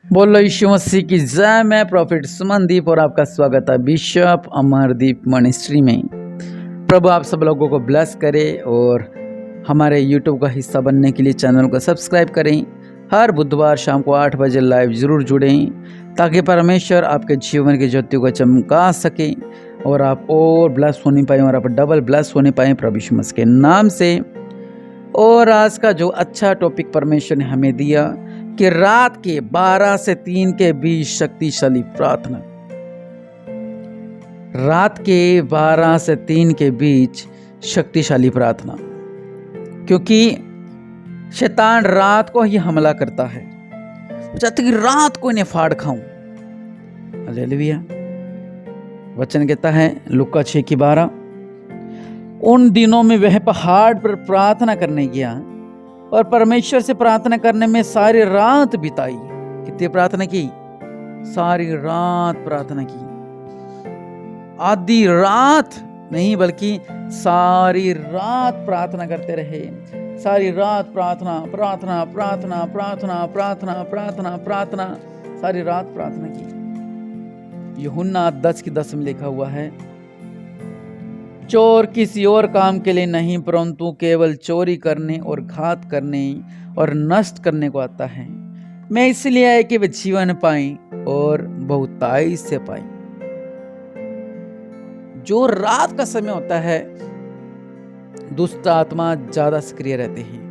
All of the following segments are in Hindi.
बोलो यीशु मसीह की जय। मैं प्रॉफिट सुमनदीप और आपका स्वागत है बिशप अमरदीप मिनिस्ट्री में। प्रभु आप सब लोगों को ब्लेस करे और हमारे यूट्यूब का हिस्सा बनने के लिए चैनल को सब्सक्राइब करें। हर बुधवार शाम को 8 बजे लाइव जरूर जुड़ें ताकि परमेश्वर आपके जीवन की ज्योति को चमका सके और आप और ब्लेस होने पाएँ और आप डबल ब्लेस होने पाएँ प्रभु यीशु मसीह के नाम से। और आज का जो अच्छा टॉपिक परमेश्वर ने हमें दिया कि रात के 12 से 3 के बीच शक्तिशाली प्रार्थना। रात के 12 से 3 के बीच शक्तिशाली प्रार्थना, क्योंकि शैतान रात को ही हमला करता है, चाहते कि रात को इन्हें फाड़ खाऊं। हालेलुया। वचन कहता है लूका 6:12, उन दिनों में वह पहाड़ पर प्रार्थना करने गया और परमेश्वर से प्रार्थना करने में सारी रात बिताई। कितनी प्रार्थना की? सारी रात प्रार्थना की। आधी रात नहीं बल्कि सारी रात प्रार्थना करते रहे। सारी रात प्रार्थना प्रार्थना प्रार्थना प्रार्थना प्रार्थना प्रार्थना प्रार्थना, सारी रात प्रार्थना की। यूहन्ना 10:10 में लिखा हुआ है, चोर किसी और काम के लिए नहीं परंतु केवल चोरी करने और घात करने और नष्ट करने को आता है। मैं इसलिए आया कि वे जीवन पाएं और बहुताई से पाएं। जो रात का समय होता है दुष्ट आत्मा ज्यादा सक्रिय रहते हैं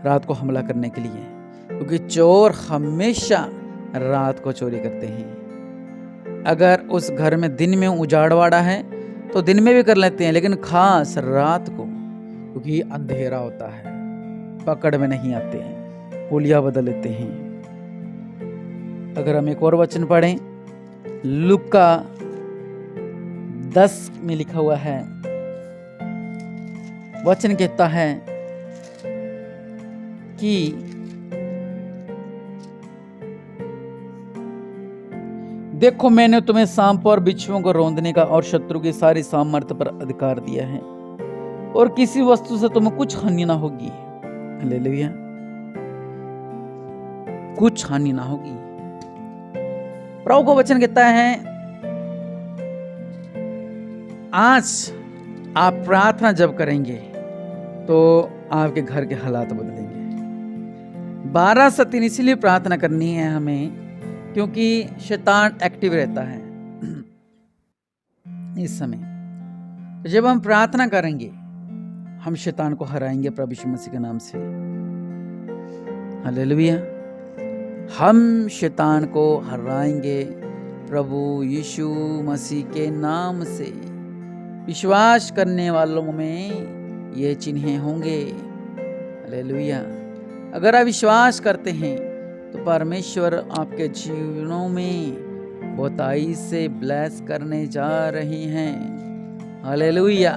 रात को हमला करने के लिए, क्योंकि चोर हमेशा रात को चोरी करते हैं। अगर उस घर में दिन में उजाड़वाड़ा है तो दिन में भी कर लेते हैं, लेकिन खास रात को, क्योंकि अंधेरा होता है, पकड़ में नहीं आते हैं, पुलिया बदल लेते हैं। अगर हम एक और वचन पढ़ें, लूका 10 में लिखा हुआ है, वचन कहता है कि देखो मैंने तुम्हें सांप और बिच्छुओं को रौंदने का और शत्रु की सारी सामर्थ्य पर अधिकार दिया है और किसी वस्तु से तुम्हें कुछ हानि ना होगी। हालेलुया। कुछ हानि ना होगी। प्रभु का वचन कहता है आज आप प्रार्थना जब करेंगे तो आपके घर के हालात बदलेंगे। 12 से 3 इसलिए प्रार्थना करनी है हमें क्योंकि शैतान एक्टिव रहता है इस समय। जब हम प्रार्थना करेंगे हम शैतान को हराएंगे प्रभु यीशु मसीह के नाम से। हालेलुया। हम शैतान को हराएंगे प्रभु यीशु मसीह के नाम से। विश्वास करने वालों में ये चिन्ह होंगे। हालेलुया। अगर आप विश्वास करते हैं तो परमेश्वर आपके जीवनों में बहुताई से ब्लेस करने जा रही हैं। हालेलुया।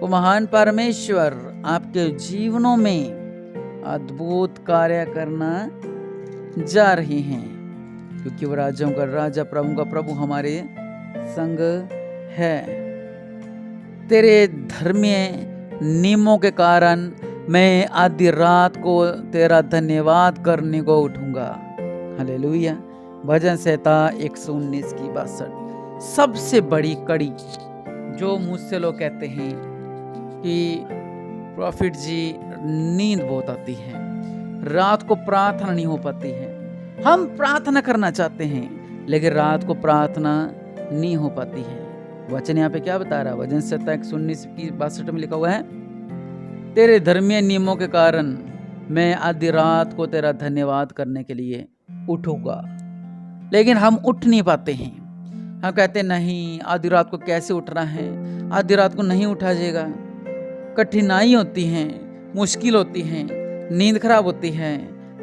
वो महान परमेश्वर आपके जीवनों में अद्भुत कार्य करना जा रही हैं, क्योंकि वो राजाओं का राजा प्रभु का प्रभु हमारे संग है। तेरे धर्मीय नियमों के कारण मैं आधी रात को तेरा धन्यवाद करने को उठूंगा। हालेलुया। भजन संहिता 119:62। सबसे बड़ी कड़ी जो मुझसे लोग कहते हैं कि प्रॉफिट जी नींद बहुत आती है, रात को प्रार्थना नहीं हो पाती है। हम प्रार्थना करना चाहते हैं लेकिन रात को प्रार्थना नहीं हो पाती है। वचन यहाँ पे क्या बता रहा है? भजन संहिता 119:62 में लिखा हुआ है, तेरे धर्मीय नियमों के कारण मैं आधी रात को तेरा धन्यवाद करने के लिए उठूंगा। लेकिन हम उठ नहीं पाते हैं। हम कहते नहीं, आधी रात को कैसे उठना है, आधी रात को नहीं उठा जाएगा। कठिनाई होती है, मुश्किल होती है, नींद खराब होती है,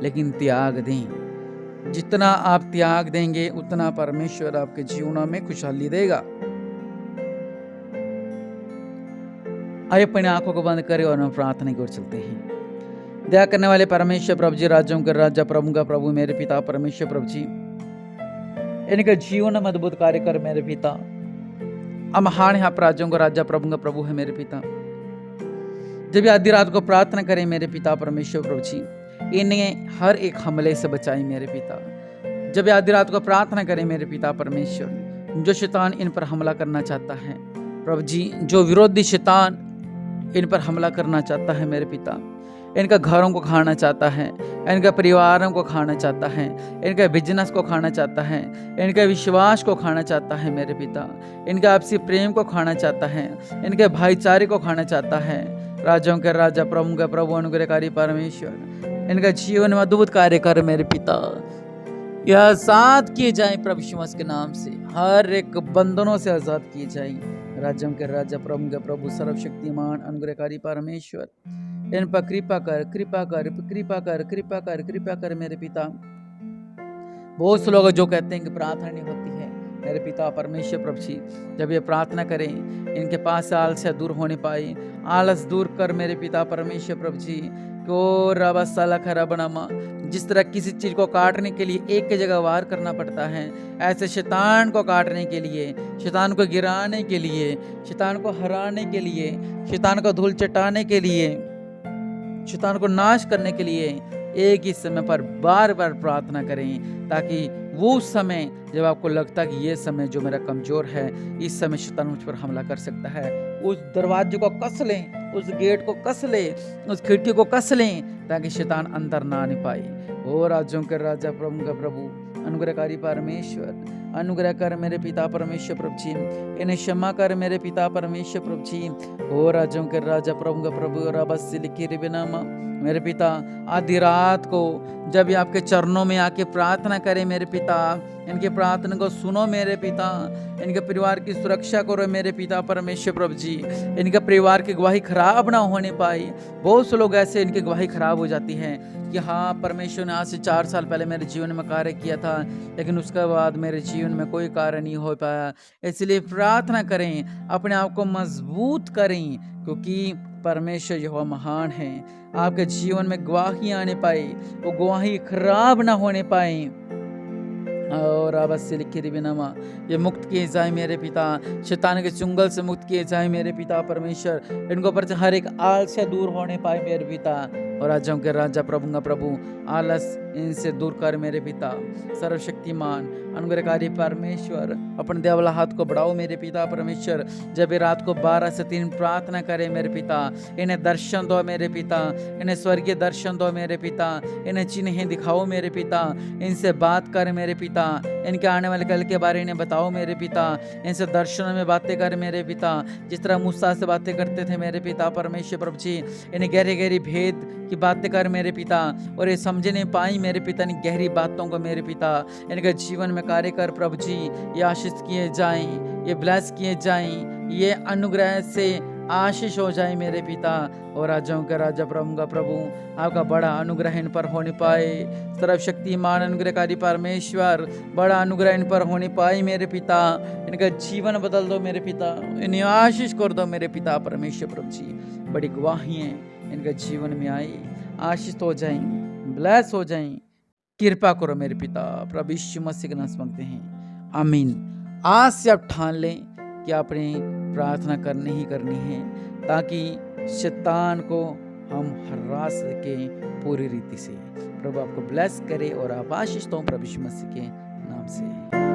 लेकिन त्याग दें। जितना आप त्याग देंगे उतना परमेश्वर आपके जीवन में खुशहाली देगा। आइए अपनी आंखों को बंद करें और हम प्रार्थना की ओर चलते हैं। दया करने वाले परमेश्वर प्रभु जी, राज्यों के राजा प्रभु का प्रभु मेरे पिता परमेश्वर प्रभु जी, इनके जीवन में अद्भुत कार्य कर मेरे पिता। महान यहाँ राज्यों का राजा प्रभु का प्रभु है मेरे पिता। जब आधी रात को प्रार्थना करें मेरे पिता परमेश्वर प्रभु जी, इन्हें हर एक हमले से बचाएं मेरे पिता। जब ये आधी रात को प्रार्थना करें मेरे पिता परमेश्वर, जो शैतान इन पर हमला करना चाहता है प्रभु जी, जो विरोधी शैतान इन पर हमला करना चाहता है मेरे पिता, इनका घरों को खाना चाहता है, इनका परिवारों को खाना चाहता है, इनका बिजनेस को खाना चाहता है, इनका विश्वास को खाना चाहता है मेरे पिता, इनका आपसी प्रेम को खाना चाहता है, इनके भाईचारे को खाना चाहता है। राजाओं के राजा, प्रभु के प्रभु, अनुग्रहकारी परमेश्वर, इनका जीवन में अद्भुत कार्य कर मेरे पिता। यह आजाद किए जाए प्रभु यीशु मसीह के नाम से, हर एक बंधनों से आजाद किए जाए। राजाओं के राजा, प्रभु के प्रभु, सर्वशक्तिमान अनुग्रहकारी परमेश्वर, इन पर कृपा कर, कृपा कर, कृपा कर, कृपा कर, कृपा कर मेरे पिता। बहुत से लोग जो कहते हैं कि प्रार्थना नहीं होती है मेरे पिता परमेश्वर प्रभु जी, जब ये प्रार्थना करें इनके पास से आलस दूर होने पाए, आलस दूर कर मेरे पिता परमेश्वर प्रभु जी। को रबा साला खराबनामा, जिस तरह किसी चीज को काटने के लिए एक की जगह वार करना पड़ता है, ऐसे शैतान को काटने के लिए, शैतान को गिराने के लिए, शैतान को हराने के लिए, शैतान को धूल चटाने के लिए, शैतान को नाश करने के लिए एक ही समय पर बार बार प्रार्थना करें, ताकि वो समय जब आपको लगता कि ये समय जो मेरा कमजोर है, इस समय शैतान मुझ पर हमला कर सकता है, उस दरवाजे को कस लें, उस गेट को कस लें, उस खिड़की को कस लें, ताकि शैतान अंदर ना आने पाए। ओ राजों के राजा, प्रभु का प्रभु, अनुग्रहकारी परमेश्वर, अनुग्रह कर मेरे पिता परमेश्वर प्रभु जी, इन्हें क्षमा कर मेरे पिता परमेश्वर प्रभु जी। ओ राजों के राजा, प्रभु का प्रभु, रबस्सी लिखी रिबिनामा मेरे पिता, आधी रात को जब ये आपके चरणों में आके प्रार्थना करें मेरे पिता, इनके प्रार्थना को सुनो मेरे पिता, इनके परिवार की सुरक्षा करो मेरे पिता परमेश्वर प्रभु जी, इनके परिवार की गवाही खराब ना होने पाए। बहुत से लोग ऐसे इनकी गवाही खराब हो जाती है कि हाँ, परमेश्वर ने आज से 4 साल पहले मेरे जीवन में कार्य किया था, लेकिन उसके बाद मेरे जीवन में कोई कार्य नहीं हो पाया। इसलिए प्रार्थना करें, अपने आप को मजबूत करें, क्योंकि परमेश्वर यहोवा महान है। आपके जीवन में गवाही आने पाए, वो गवाही खराब ना होने पाए। और अवश्य लिखे दिविनमा, ये मुक्त किए जाए मेरे पिता, शैतान के चुंगल से मुक्त किए जाए मेरे पिता परमेश्वर, इनको पर हर एक आलस से दूर होने पाए मेरे पिता। और राजाओं के राजा, प्रभु का प्रभु, आलस इनसे दूर कर मेरे पिता। सर्वशक्तिमान अनुग्रहकारी परमेश्वर, अपने देवला हाथ को बढ़ाओ मेरे पिता परमेश्वर। जब ये रात को 12 से 3 प्रार्थना करे मेरे पिता, इन्हें दर्शन दो मेरे पिता, इन्हें स्वर्गीय दर्शन दो मेरे पिता, इन्हें चिन्हें दिखाओ मेरे पिता, इनसे बात कर मेरे पिता, इनके आने वाले कल के बारे में बताओ मेरे पिता, इनसे दर्शनों में बातें कर मेरे पिता, जिस तरह मूसा से बातें करते थे मेरे पिता परमेश्वर प्रभु जी। इन्हें गहरी गहरी भेद की बातें कर मेरे पिता, और ये समझ नहीं पाई मेरे पिता इन गहरी बातों को मेरे पिता। इनके जीवन में कार्य कर प्रभु जी, ये आशीष किए जाएं, ये ब्लेस किए जाएं, ये अनुग्रह से आशीष हो जाए मेरे पिता। और राजाओं का राजा, प्रभु का प्रभु, आपका बड़ा अनुग्रह इन पर होने पाए। सर्वशक्तिमान अनुग्रहकारी परमेश्वर, बड़ा अनुग्रह इन पर होने पाए मेरे पिता। इनका जीवन बदल दो मेरे पिता, इन्हें आशीष कर दो मेरे पिता परमेश्वर प्रभु जी। बड़ी गवाहियाँ इनके जीवन में आई, आशीष हो जाएं, ब्लेस हो जाएं। कृपा करो मेरे पिता, प्रभु यीशु मसीह के नाम से मांगते हैं, आमीन। आज से आप ठान लें कि आपने प्रार्थना करनी ही करनी है, ताकि शैतान को हम हरा सके पूरी रीति से। प्रभु आपको ब्लेस करे और आप आशीष दो प्रभु यीशु मसीह के नाम से।